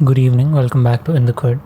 Good evening, welcome back to In the Khud.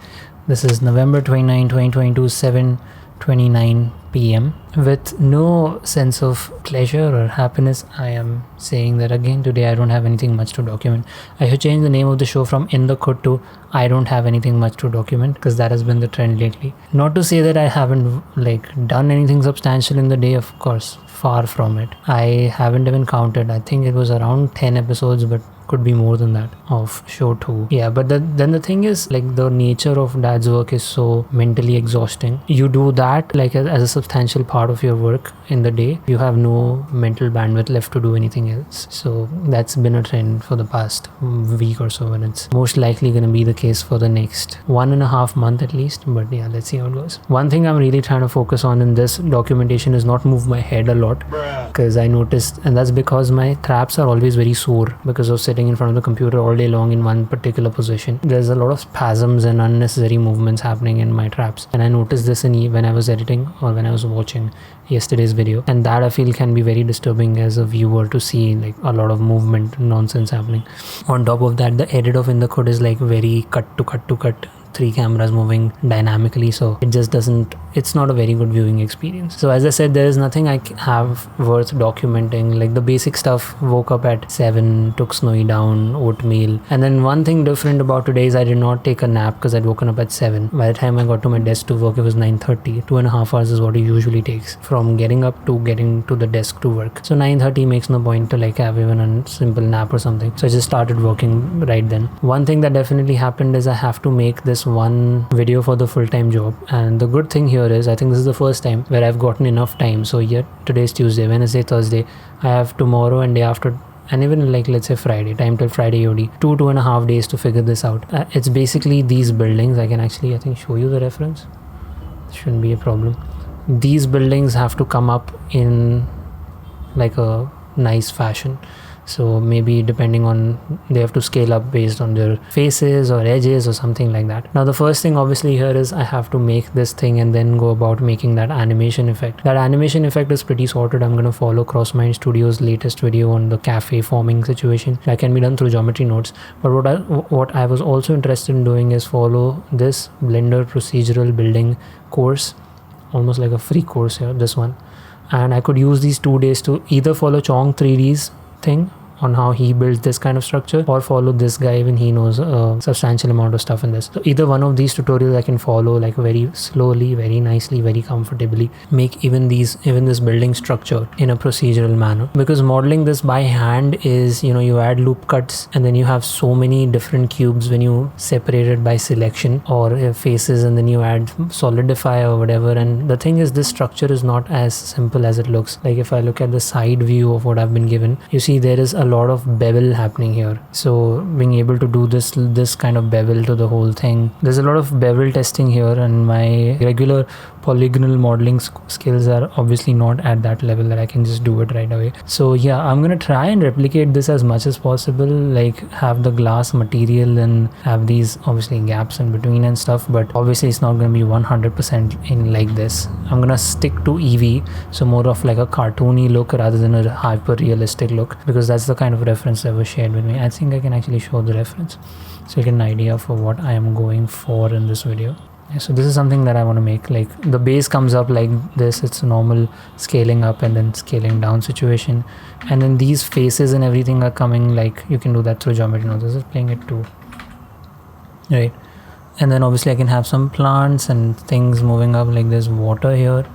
This is November 29, 2022, 7:29 p.m. With no sense of pleasure or happiness, I am saying that again today I don't have anything much to document. I should change the name of the show from In the Khud to I don't have anything much to document, because that has been the trend lately. Not to say that I haven't done anything substantial in the day, of course, far from it. I haven't even counted. I think it was around 10 episodes, but could be more than that of show 2. Yeah, but then the thing is, the nature of dad's work is so mentally exhausting. You do that as a substantial part of your work in the day, you have no mental bandwidth left to do anything else. So that's been a trend for the past week or so, and it's most likely going to be the case for the next 1.5 months at least. But yeah, let's see how it goes. One thing I'm really trying to focus on in this documentation is not move my head a lot, because I noticed, and that's because my traps are always very sore because of sitting in front of the computer all day long in one particular position. There's a lot of spasms and unnecessary movements happening in my traps, and I noticed this when I was editing or when I was watching yesterday's video, and that I feel can be very disturbing as a viewer to see a lot of movement nonsense happening. On top of that, the edit of In the Khud is very cut to cut, 3 cameras moving dynamically, so it's not a very good viewing experience. So as I said, there is nothing I have worth documenting. The basic stuff: woke up at 7, took Snowy down, oatmeal. And then one thing different about today is I did not take a nap because I'd woken up at 7. By the time I got to my desk to work, it was 9:30. 2.5 hours is what it usually takes from getting up to getting to the desk to work. So 9:30 makes no point to have even a simple nap or something. So I just started working right then. One thing that definitely happened is I have to make this one video for the full-time job, and the good thing here is I think this is the first time where I've gotten enough time. So yet today's Tuesday, Wednesday, Thursday, I have tomorrow and day after, and even let's say Friday, time till Friday EOD, 2.5 days to figure this out. It's basically these buildings. I can actually, I think, show you the reference. Shouldn't be a problem. These buildings have to come up in a nice fashion. So maybe depending on, they have to scale up based on their faces or edges or something like that. Now the first thing obviously here is I have to make this thing and then go about making that animation effect. That animation effect is pretty sorted. I'm going to follow Crossmind Studios' latest video on the cafe forming situation. That can be done through geometry nodes. But what I was also interested in doing is follow this Blender procedural building course, almost like a free course here, this one. And I could use these 2 days to either follow Chong 3D's thing on how he builds this kind of structure, or follow this guy when he knows a substantial amount of stuff in this. So either one of these tutorials I can follow very slowly, very nicely, very comfortably, make even this building structure in a procedural manner. Because modeling this by hand is, you add loop cuts and then you have so many different cubes when you separate it by selection or faces, and then you add solidify or whatever. And the thing is, this structure is not as simple as it looks. If I look at the side view of what I've been given, you see there is a lot of bevel happening here. So being able to do this kind of bevel to the whole thing, there's a lot of bevel testing here, and my regular polygonal modeling skills are obviously not at that level that I can just do it right away. So yeah, I'm gonna try and replicate this as much as possible, have the glass material and have these obviously gaps in between and stuff, but obviously it's not gonna be 100% in like this. I'm gonna stick to EV, so more of a cartoony look rather than a hyper realistic look, because that's the kind of reference that was shared with me. I think I can actually show the reference so you get an idea for what I am going for in this video. So this is something that I want to make. The base comes up like this, it's a normal scaling up and then scaling down situation, and then these faces and everything are coming, you can do that through geometry nodes. This is playing it too, right? And then obviously I can have some plants and things moving up, there's water here.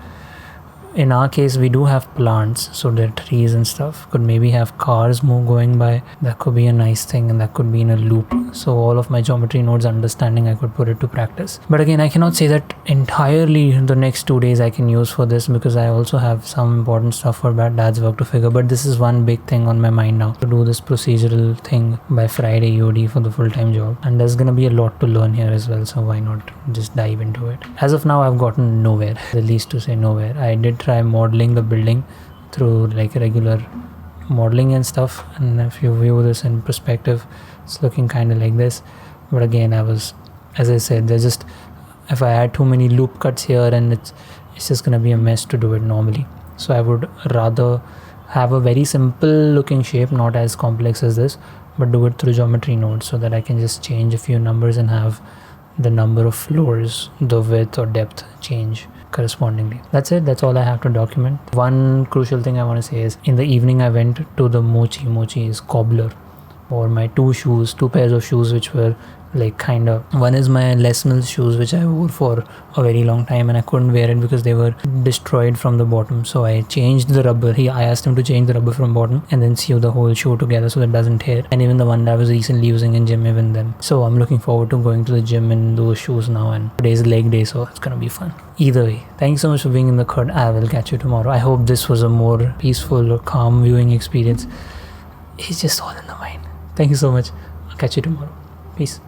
In our case, we do have plants, so there are trees and stuff. Could maybe have cars going by. That could be a nice thing, and that could be in a loop. So all of my geometry nodes understanding, I could put it to practice. But again, I cannot say that entirely the next 2 days I can use for this, because I also have some important stuff for dad's work to figure. But this is one big thing on my mind now, to do this procedural thing by Friday EOD for the full-time job. And there's gonna be a lot to learn here as well, so why not just dive into it. As of now, I've gotten nowhere, the least to say nowhere. I did try modeling the building through regular modeling and stuff, and if you view this in perspective, it's looking kind of like this. But again, as I said, if I add too many loop cuts here, and it's just gonna be a mess to do it normally. So I would rather have a very simple looking shape, not as complex as this, but do it through geometry nodes so that I can just change a few numbers and have the number of floors, the width or depth change correspondingly. That's it. That's all I have to document. One crucial thing I want to say is in the evening I went to the Mochi's cobbler for my two pairs of shoes, which were like kind of, one is my Les Mills shoes which I wore for a very long time and I couldn't wear it because they were destroyed from the bottom, so I changed the rubber. I asked him to change the rubber from bottom and then sew the whole shoe together so that it doesn't tear. And even the one that I was recently using in gym, even then. So I'm looking forward to going to the gym in those shoes now, and today's leg day, so it's gonna be fun. Either way, thanks so much for being in the khud. I will catch you tomorrow. I hope this was a more peaceful or calm viewing experience. It's just all in the mind. Thank you so much. I'll catch you tomorrow. Peace.